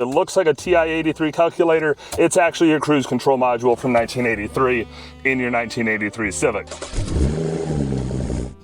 It looks like a TI-83 calculator. It's actually your cruise control module from 1983 in your 1983 Civic.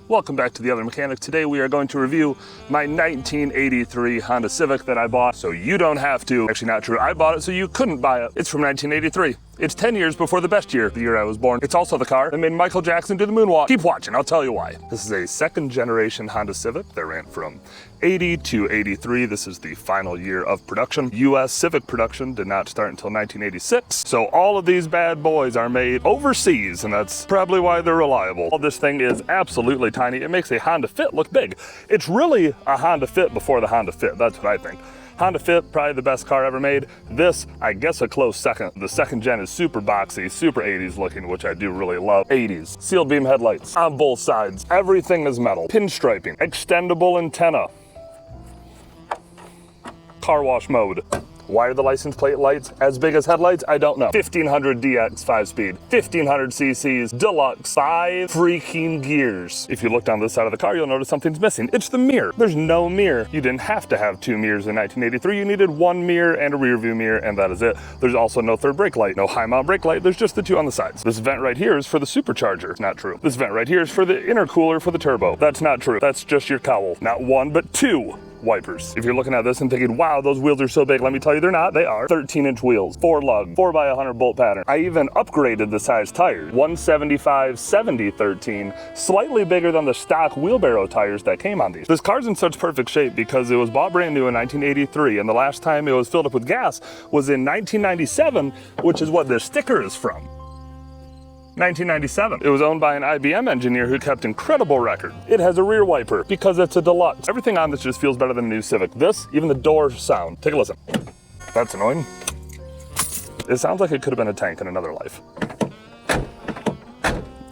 Welcome back to The Other Mechanic. Today we are going to review my 1983 Honda Civic that I bought so you don't have to. Actually not true, I bought it so you couldn't buy it. It's from 1983. It's 10 years before the best year, the year I was born. It's also the car that made Michael Jackson do the moonwalk. Keep watching, I'll tell you why. This is a second generation Honda Civic that ran from 80 to 83. This is the final year of production. US Civic production did not start until 1986. So all of these bad boys are made overseas, and that's probably why they're reliable. This thing is absolutely tiny. It makes a Honda Fit look big. It's really a Honda Fit before the Honda Fit, that's what I think. Honda Fit, probably the best car ever made. This, I guess, a close second. The second gen is super boxy, super 80s looking, which I do really love. 80s. Sealed beam headlights on both sides. Everything is metal. Pinstriping. Extendable antenna. Car wash mode. Why are the license plate lights as big as headlights? I don't know. 1500 DX 5-speed, 1500 cc's, deluxe, 5 freaking gears. If you look down this side of the car, you'll notice something's missing. It's the mirror. There's no mirror. You didn't have to have 2 mirrors in 1983. You needed 1 mirror and a rear view mirror, and that is it. There's also no third brake light, no high mount brake light. There's just the 2 on the sides. This vent right here is for the supercharger. Not true. This vent right here is for the intercooler for the turbo. That's not true. That's just your cowl. Not 1, but 2 wipers. If you're looking at this and thinking, wow, those wheels are so big, let me tell you they're not. They are 13-inch wheels, 4 lug, 4x100 bolt pattern. I even upgraded the size tires. 175/70/13, slightly bigger than the stock wheelbarrow tires that came on these. This car's in such perfect shape because it was bought brand new in 1983, and the last time it was filled up with gas was in 1997, which is what this sticker is from. 1997. It was owned by an IBM engineer who kept incredible records. It has a rear wiper because it's a deluxe. Everything on this just feels better than a new Civic. This, even the doors sound. Take a listen. That's annoying. It sounds like it could have been a tank in another life.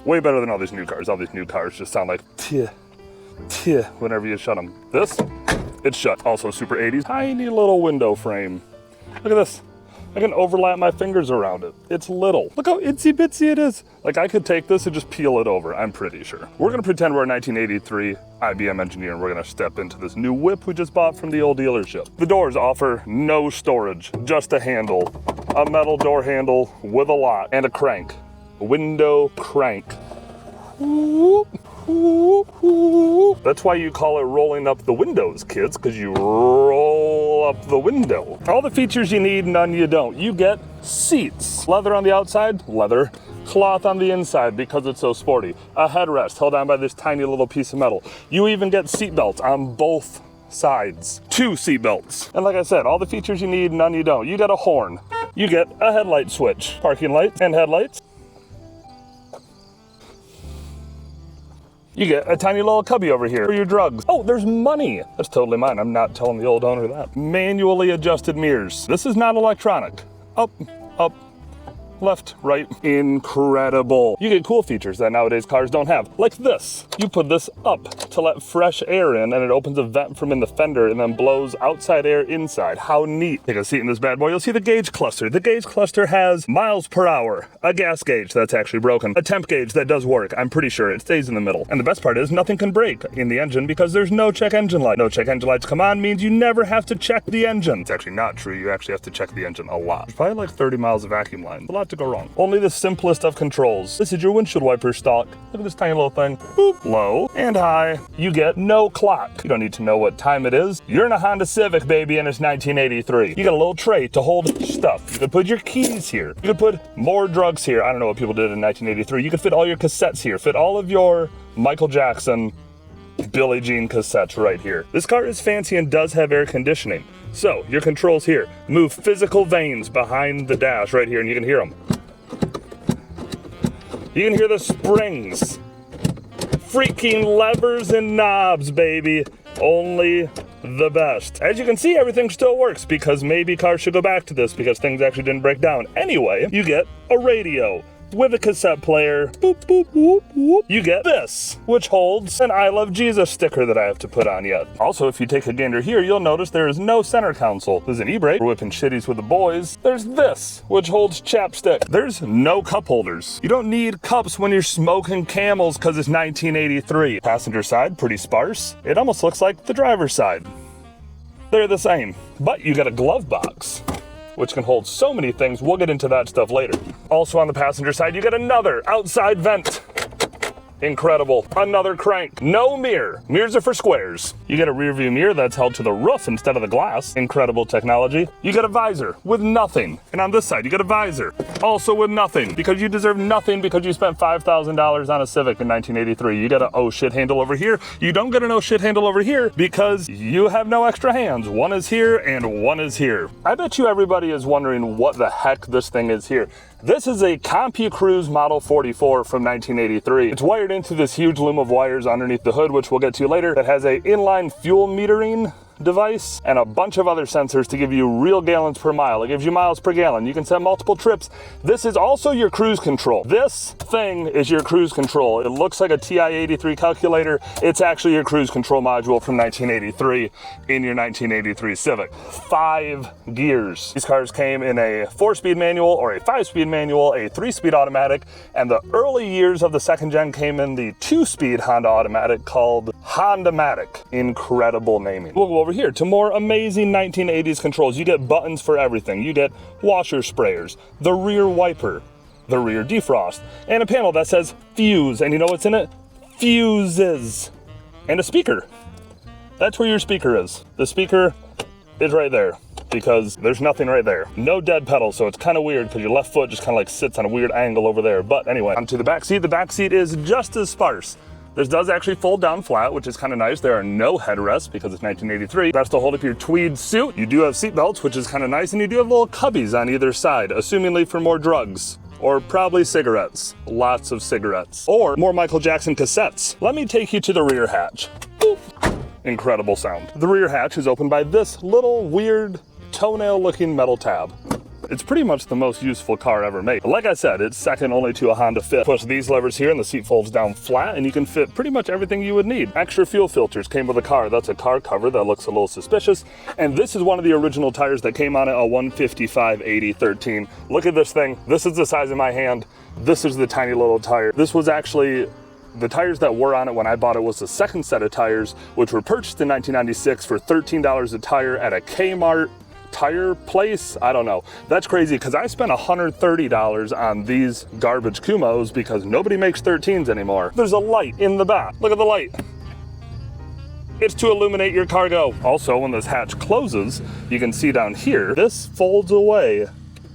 Way better than all these new cars. All these new cars just sound like tih, tih, whenever you shut them. This, it's shut. Also super 80s. Tiny little window frame. Look at this. I can overlap my fingers around it. It's little. Look how itsy bitsy it is. Like I could take this and just peel it over, I'm pretty sure. We're gonna pretend we're a 1983 IBM engineer and we're gonna step into this new whip we just bought from the old dealership. The doors offer no storage, just a handle. A metal door handle with a lock and a crank. A window crank. Whoop. That's why you call it rolling up the windows, kids, because you roll up the window. All the features you need, none you don't. You get seats. Leather on the outside, leather. Cloth on the inside because it's so sporty. A headrest held on by this tiny little piece of metal. You even get seat belts on both sides. 2 seat belts. And like I said, all the features you need, none you don't. You get a horn. You get a headlight switch. Parking lights and headlights. You get a tiny little cubby over here for your drugs. Oh, there's money. That's totally mine. I'm not telling the old owner that. Manually adjusted mirrors. This is not electronic. Up, up, left, right. Incredible. You get cool features that nowadays cars don't have, like this. You put this up to let fresh air in, and it opens a vent from in the fender and then blows outside air inside. How neat. Take a seat in this bad boy. You'll see the gauge cluster. The gauge cluster has miles per hour, a gas gauge that's actually broken, a temp gauge that does work. I'm pretty sure it stays in the middle. And the best part is nothing can break in the engine because there's no check engine light. No check engine lights come on means you never have to check the engine. It's actually not true. You actually have to check the engine a lot. There's probably like 30 miles of vacuum line. A lot to go wrong. Only the simplest of controls. This is your windshield wiper stalk. Look at this tiny little thing. Boop. Low and high. You get no clock. You don't need to know what time it is. You're in a Honda Civic, baby, and it's 1983. You got a little tray to hold stuff. You could put your keys here. You could put more drugs here. I don't know what people did in 1983. You could fit all your cassettes here. Fit all of your Michael Jackson, Billie Jean cassettes right here. This car is fancy and does have air conditioning. So, your controls here. Move physical veins behind the dash right here, and you can hear them. You can hear the springs. Freaking levers and knobs, baby. Only the best. As you can see, everything still works because maybe cars should go back to this because things actually didn't break down. Anyway, you get a radio with a cassette player. Boop, boop, whoop, whoop. You get this, which holds an I Love Jesus sticker that I have to put on yet. Also, if you take a gander here, you'll notice there is no center console. There's an e-brake for whipping shitties with the boys. There's this, which holds chapstick. There's no cup holders. You don't need cups when you're smoking Camels because it's 1983. Passenger side, pretty sparse. It almost looks like the driver's side. they're the same. But you get a glove box, which can hold so many things. We'll get into that stuff later. Also on the passenger side, you get another outside vent. Incredible. Another crank. No mirror. Mirrors are for squares. You get a rear view mirror that's held to the roof instead of the glass. Incredible technology. You get a visor with nothing. And on this side, you get a visor also with nothing, because you deserve nothing because you spent $5,000 on a Civic in 1983. You get a oh shit handle over here. You don't get an oh shit handle over here because you have no extra hands. One is here and one is here. I bet you everybody is wondering what the heck this thing is here. This is a CompuCruise Model 44 from 1983. It's wired into this huge loom of wires underneath the hood, which we'll get to later, that has a inline fuel metering device and a bunch of other sensors to give you real gallons per mile. It gives you miles per gallon. You can set multiple trips. This is also your cruise control. This thing is your cruise control. It looks like a TI-83 calculator. It's actually your cruise control module from 1983 in your 1983 Civic. 5 gears. These cars came in a 4-speed manual or a 5-speed manual, a 3-speed automatic, and the early years of the second gen came in the 2-speed Honda automatic called Honda-matic. Incredible naming. We'll go over here to more amazing 1980s controls. You get buttons for everything. You get washer sprayers, the rear wiper, the rear defrost, and a panel that says fuse. And you know what's in it? Fuses. And a speaker. That's where your speaker is. The speaker is right there, because there's nothing right there. No dead pedal, so it's kind of weird because your left foot just kind of like sits on a weird angle over there. But anyway, onto the back seat. The back seat is just as sparse. This does actually fold down flat, which is kind of nice. There are no headrests because it's 1983. That's to hold up your tweed suit. You do have seat belts, which is kind of nice, and you do have little cubbies on either side, assumingly for more drugs. Or probably cigarettes. Lots of cigarettes. Or more Michael Jackson cassettes. Let me take you to the rear hatch. Boop. Incredible sound. The rear hatch is opened by this little weird toenail-looking metal tab. It's pretty much the most useful car ever made. Like I said, it's second only to a Honda Fit. Push these levers here and the seat folds down flat and you can fit pretty much everything you would need. Extra fuel filters came with the car. That's a car cover that looks a little suspicious. And this is one of the original tires that came on it, a 155/80/13. Look at this thing. This is the size of my hand. This is the tiny little tire. This was actually the tires that were on it when I bought it was the second set of tires, which were purchased in 1996 for $13 a tire at a Kmart tire place. I don't know. That's crazy because I spent $130 on these garbage Kumos because nobody makes 13s anymore. There's a light in the back. Look at the light. It's to illuminate your cargo. Also, when this hatch closes, you can see down here, this folds away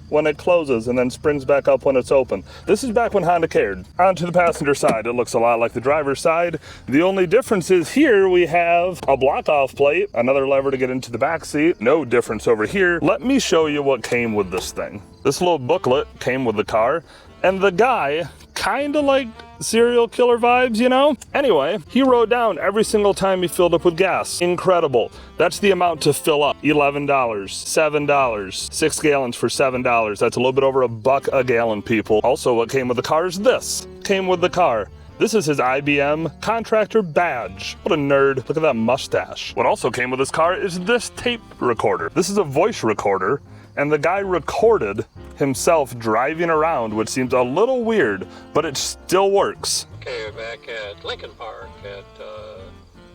when it closes and then springs back up when it's open. This is back when Honda cared. Onto the passenger side, it looks a lot like the driver's side. The only difference is here we have a block-off plate, another lever to get into the back seat. No difference over here. Let me show you what came with this thing. This little booklet came with the car, and the guy kind of like serial killer vibes, you know? Anyway, he wrote down every single time he filled up with gas. Incredible. That's the amount to fill up. $11, $7, 6 gallons for $7. That's a little bit over $1 a gallon, people. Also, what came with the car is this. Came with the car. This is his IBM contractor badge. What a nerd. Look at that mustache. What also came with this car is this tape recorder. This is a voice recorder, and the guy recorded himself driving around, which seems a little weird, but it still works. Okay, we're back at Lincoln Park at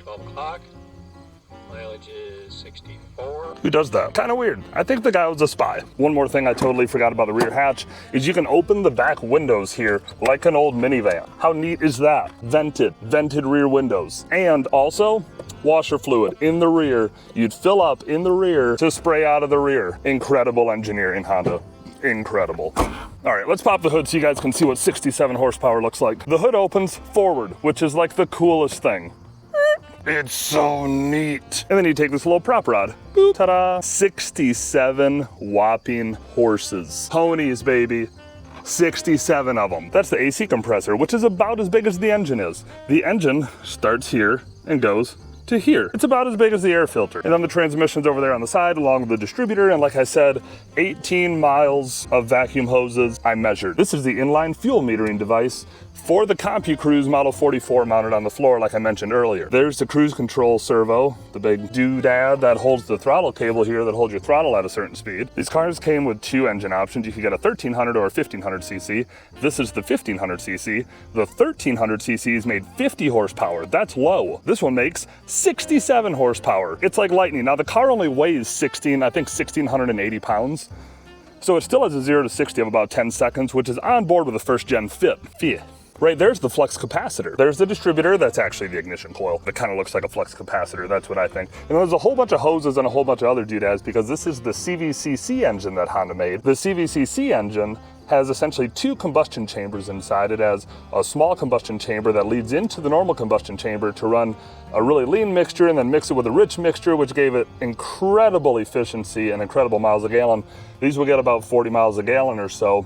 12 o'clock. Mileage is 64. Who does that? Kind of weird. I think the guy was a spy. One more thing I totally forgot about the rear hatch is you can open the back windows here like an old minivan. How neat is that? Vented rear windows. And also, washer fluid in the rear. You'd fill up in the rear to spray out of the rear. Incredible engineering, Honda. Incredible. All right, let's pop the hood so you guys can see what 67 horsepower looks like. The hood opens forward, which is like the coolest thing. It's so neat. And then you take this little prop rod. Boop, ta-da. 67 whopping horses. Ponies, baby. 67 of them. That's the AC compressor, which is about as big as the engine is. The engine starts here and goes to here. It's about as big as the air filter. And then the transmission's over there on the side along with the distributor. And like I said, 18 miles of vacuum hoses I measured. This is the inline fuel metering device for the CompuCruise Model 44 mounted on the floor like I mentioned earlier. There's the cruise control servo, the big doodad that holds the throttle cable here that holds your throttle at a certain speed. These cars came with 2 engine options. You could get a 1300 or a 1500cc. This is the 1500cc. The 1300cc is made 50 horsepower. That's low. This one makes 67 horsepower. It's like lightning. Now the car only weighs 1,680 pounds. So it still has a 0 to 60 of about 10 seconds, which is on board with the first gen Fit. Right there's the flux capacitor. There's the distributor, that's actually the ignition coil. It kind of looks like a flux capacitor, that's what I think. And there's a whole bunch of hoses and a whole bunch of other doodads because this is the CVCC engine that Honda made. The CVCC engine has essentially 2 combustion chambers inside. It has a small combustion chamber that leads into the normal combustion chamber to run a really lean mixture and then mix it with a rich mixture, which gave it incredible efficiency and incredible miles a gallon. These will get about 40 miles a gallon or so.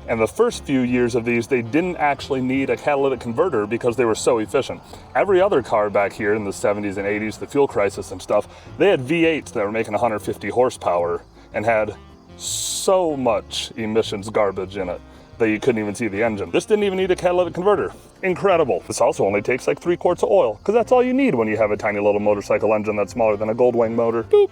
And the first few years of these, they didn't actually need a catalytic converter because they were so efficient. Every other car back here in the 70s and 80s, the fuel crisis and stuff, they had V8s that were making 150 horsepower and had so much emissions garbage in it that you couldn't even see the engine. This didn't even need a catalytic converter. Incredible. This also only takes like 3 quarts of oil because that's all you need when you have a tiny little motorcycle engine that's smaller than a Goldwing motor. Boop.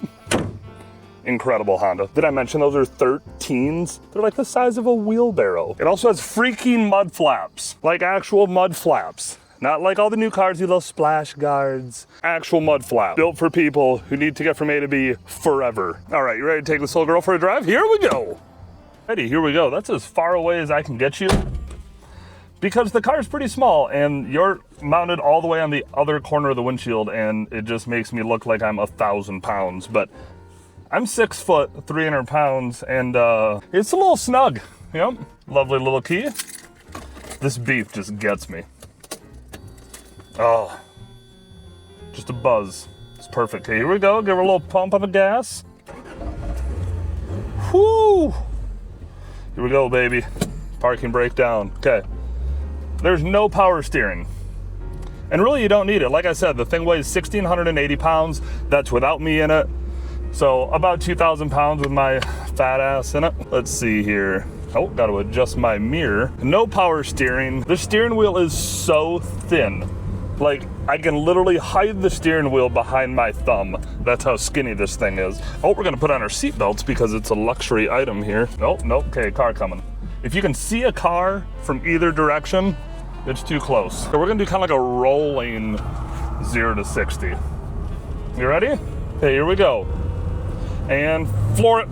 Incredible Honda. Did I mention those are 13s? They're like the size of a wheelbarrow. It also has freaking mud flaps, like actual mud flaps. Not like all the new cars, these little splash guards. Actual mud flap, built for people who need to get from A to B forever. All right, you ready to take this little girl for a drive? Here we go. Ready, here we go. That's as far away as I can get you because the car is pretty small and you're mounted all the way on the other corner of the windshield and it just makes me look like I'm 1,000 pounds, but I'm 6 foot, 300 pounds, and it's a little snug. Yep, lovely little key. This beef just gets me. Oh, just a buzz. It's perfect. Okay, here we go. Give her a little pump on the gas. Whoo! Here we go, baby. Parking brake down. Okay. There's no power steering. And really, you don't need it. Like I said, the thing weighs 1,680 pounds. That's without me in it. So about 2,000 pounds with my fat ass in it. Let's see here. Oh, got to adjust my mirror. No power steering. The steering wheel is so thin. Like, I can literally hide the steering wheel behind my thumb. That's how skinny this thing is. Oh, we're gonna put on our seatbelts because it's a luxury item here. Nope, okay, car coming. If you can see a car from either direction, it's too close. So we're gonna do kind of like a rolling 0 to 60. You ready? Okay, here we go. And floor it.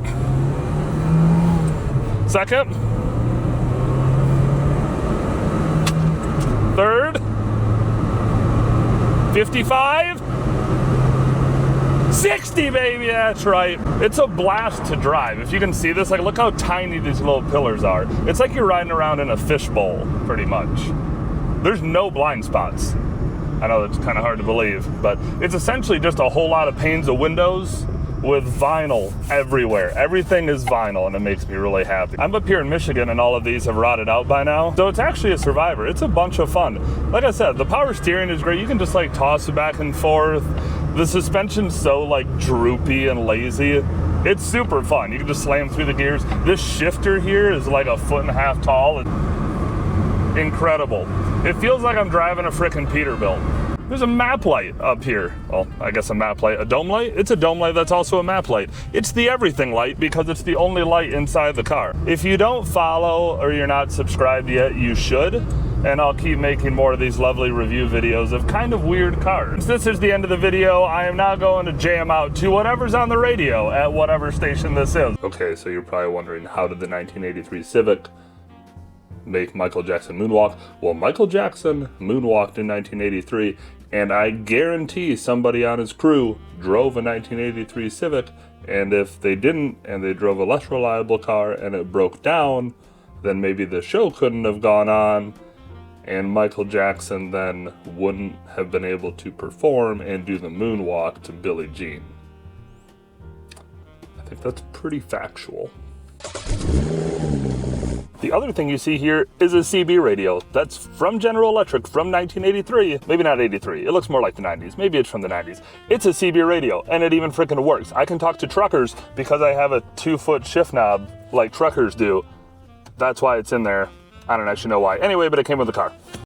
Second. Third. 55. 60, baby, that's right. It's a blast to drive. If you can see this, like, look how tiny these little pillars are. It's like you're riding around in a fishbowl, pretty much. There's no blind spots. I know that's kind of hard to believe, but it's essentially just a whole lot of panes of windows with vinyl everywhere. Everything is vinyl and it makes me really happy. I'm up here in Michigan and all of these have rotted out by now. So it's actually a survivor. It's a bunch of fun. Like I said, the power steering is great. You can just like toss it back and forth. The suspension's so like droopy and lazy. It's super fun. You can just slam through the gears. This shifter here is like 1.5 feet tall. It's incredible. It feels like I'm driving a frickin' Peterbilt. There's a map light up here. Well, I guess a map light. A dome light? It's a dome light that's also a map light. It's the everything light because it's the only light inside the car. If you don't follow or you're not subscribed yet, you should. And I'll keep making more of these lovely review videos of kind of weird cars. This is the end of the video. I am now going to jam out to whatever's on the radio at whatever station this is. Okay, so you're probably wondering, how did the 1983 Civic make Michael Jackson moonwalk? Well, Michael Jackson moonwalked in 1983, and I guarantee somebody on his crew drove a 1983 Civic, and if they didn't, and they drove a less reliable car and it broke down, then maybe the show couldn't have gone on, and Michael Jackson then wouldn't have been able to perform and do the moonwalk to Billie Jean. I think that's pretty factual. The other thing you see here is a CB radio. That's from General Electric from 1983. Maybe not 83. It looks more like the 90s. Maybe it's from the 90s. It's a CB radio, and it even freaking works. I can talk to truckers because I have a 2-foot shift knob like truckers do. That's why it's in there. I don't actually know why. Anyway, but it came with the car.